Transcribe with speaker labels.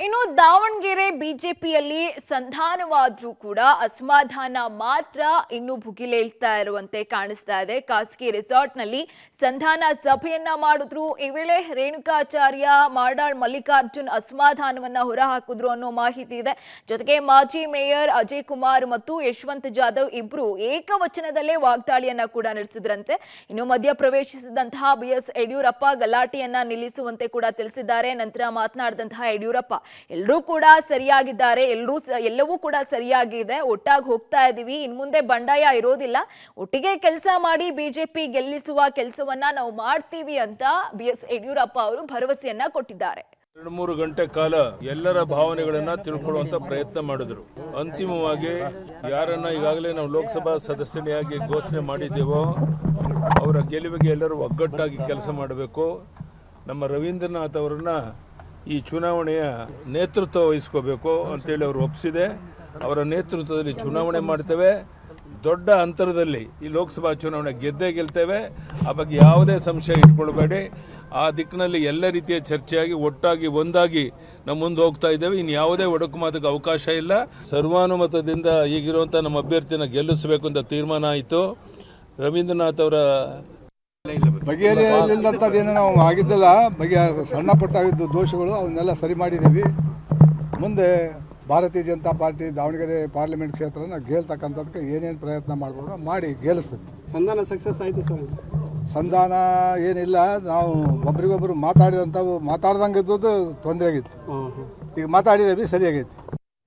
Speaker 1: ಇನ್ನು ದಾವಣಗೆರೆ ಬಿಜೆಪಿಯಲ್ಲಿ ಸಂಧಾನವಾದ್ರೂ ಕೂಡ ಅಸಮಾಧಾನ ಮಾತ್ರ ಇನ್ನು ಭುಗಿಲೇಳ್ತಾ ಇರುವಂತೆ ಕಾಣಿಸ್ತಾ ಇದೆ. ಖಾಸಗಿ ರೆಸಾರ್ಟ್ನಲ್ಲಿ ಸಂಧಾನ ಸಭೆಯನ್ನ ಮಾಡಿದ್ರು. ಈ ವೇಳೆ ರೇಣುಕಾಚಾರ್ಯ, ಮಾಡಾಳ್ ಮಲ್ಲಿಕಾರ್ಜುನ್ ಅಸಮಾಧಾನವನ್ನ ಹೊರಹಾಕಿದ್ರು ಅನ್ನೋ ಮಾಹಿತಿ ಇದೆ. ಜೊತೆಗೆ ಮಾಜಿ ಮೇಯರ್ ಅಜಯ್ ಕುಮಾರ್ ಮತ್ತು ಯಶವಂತ್ ಜಾಧವ್ ಇಬ್ರು ಏಕವಚನದಲ್ಲೇ ವಾಗ್ದಾಳಿಯನ್ನ ಕೂಡ ನಡೆಸಿದ್ರಂತೆ. ಇನ್ನು ಮಧ್ಯ ಪ್ರವೇಶಿಸಿದಂತಹ BS ಯಡಿಯೂರಪ್ಪ ಗಲಾಟೆಯನ್ನ ನಿಲ್ಲಿಸುವಂತೆ ಕೂಡ ತಿಳಿಸಿದ್ದಾರೆ. ನಂತರ ಮಾತನಾಡಿದಂತಹ ಯಡಿಯೂರಪ್ಪ, ಎಲ್ಲರೂ ಕೂಡ ಸರಿಯಾಗಿದ್ದಾರೆ, ಎಲ್ಲವೂ ಕೂಡ ಸರಿಯಾಗಿದೆ, ಒಟ್ಟಾಗಿ ಹೋಗ್ತಾ ಇದೀವಿ, ಇನ್ ಮುಂದೆ ಬಂಡಾಯ ಇರೋದಿಲ್ಲ, ಒಟ್ಟಿಗೆ ಕೆಲಸ ಮಾಡಿ ಬಿಜೆಪಿ ಗೆಲ್ಲಿಸುವ ಕೆಲಸವನ್ನ ನಾವು ಮಾಡ್ತೀವಿ ಅಂತ BS ಯಡಿಯೂರಪ್ಪ ಅವರು ಭರವಸೆಯನ್ನ ಕೊಟ್ಟಿದ್ದಾರೆ.
Speaker 2: 2-3 ಗಂಟೆ ಕಾಲ ಎಲ್ಲರ ಭಾವನೆಗಳನ್ನ ತಿಳ್ಕೊಳ್ಳುವಂತ ಪ್ರಯತ್ನ ಮಾಡಿದ್ರು. ಅಂತಿಮವಾಗಿ ಯಾರನ್ನ ಈಗಾಗಲೇ ನಾವು ಲೋಕಸಭಾ ಸದಸ್ಯನಿಯಾಗಿ ಘೋಷಣೆ ಮಾಡಿದ್ದೇವೋ ಅವರ ಗೆಲುವಿಗೆ ಎಲ್ಲರೂ ಒಗ್ಗಟ್ಟಾಗಿ ಕೆಲಸ ಮಾಡಬೇಕು. ನಮ್ಮ ರವೀಂದ್ರನಾಥ್ ಅವರನ್ನ ಈ ಚುನಾವಣೆಯ ನೇತೃತ್ವ ವಹಿಸ್ಕೋಬೇಕು ಅಂತೇಳಿ ಅವರು ಒಪ್ಪಿಸಿದೆ. ಅವರ ನೇತೃತ್ವದಲ್ಲಿ ಚುನಾವಣೆ ಮಾಡ್ತೇವೆ. ದೊಡ್ಡ ಅಂತರದಲ್ಲಿ ಈ ಲೋಕಸಭಾ ಚುನಾವಣೆ ಗೆಲ್ತೇವೆ. ಆ ಬಗ್ಗೆ ಯಾವುದೇ ಸಂಶಯ ಇಟ್ಕೊಳ್ಬೇಡಿ. ಆ ದಿಕ್ಕಿನಲ್ಲಿ ಎಲ್ಲ ರೀತಿಯ ಚರ್ಚೆಯಾಗಿ ಒಟ್ಟಾಗಿ ಒಂದಾಗಿ ನಮ್ಮ ಮುಂದೆ ಹೋಗ್ತಾ ಇದ್ದೇವೆ. ಇನ್ನು ಯಾವುದೇ ಒಡಕು ಮಾತಿಗೆ ಅವಕಾಶ ಇಲ್ಲ. ಸರ್ವಾನುಮತದಿಂದ ಈಗಿರುವಂಥ ನಮ್ಮ ಅಭ್ಯರ್ಥಿನ ಗೆಲ್ಲಿಸಬೇಕು ಅಂತ ತೀರ್ಮಾನ ಆಯಿತು. ರವೀಂದ್ರನಾಥ್ ಅವರ
Speaker 3: ಬಗೆಹರಿಯಲಿಲ್ಲಂಥದ್ದೇನು ನಾವು ಆಗಿದ್ದಿಲ್ಲ. ಸಣ್ಣ ಪುಟ್ಟ ಆಗಿದ್ದು ದೋಷಗಳು ಅವನ್ನೆಲ್ಲ ಸರಿ ಮಾಡಿದ್ದೀವಿ. ಮುಂದೆ ಭಾರತೀಯ ಜನತಾ ಪಾರ್ಟಿ ದಾವಣಗೆರೆ ಪಾರ್ಲಿಮೆಂಟ್ ಕ್ಷೇತ್ರನ ಗೆಲ್ತಕ್ಕಂಥದಕ್ಕೆ ಏನೇನು ಪ್ರಯತ್ನ ಮಾಡ್ಬೋದು ಮಾಡಿ ಗೆಲ್ಲಿಸ್ತೀವಿ.
Speaker 4: ಸಂಧಾನ ಸಕ್ಸಸ್ ಆಯಿತು ಸರ್?
Speaker 3: ಸಂಧಾನ ಏನಿಲ್ಲ, ನಾವು ಒಬ್ರಿಗೊಬ್ರು ಮಾತಾಡ್ದಂಗೆ ಇದ್ದದ್ದು ತೊಂದರೆ ಆಗಿತ್ತು. ಈಗ ಮಾತಾಡಿದ್ದೀವಿ, ಸರಿಯಾಗೈತಿ.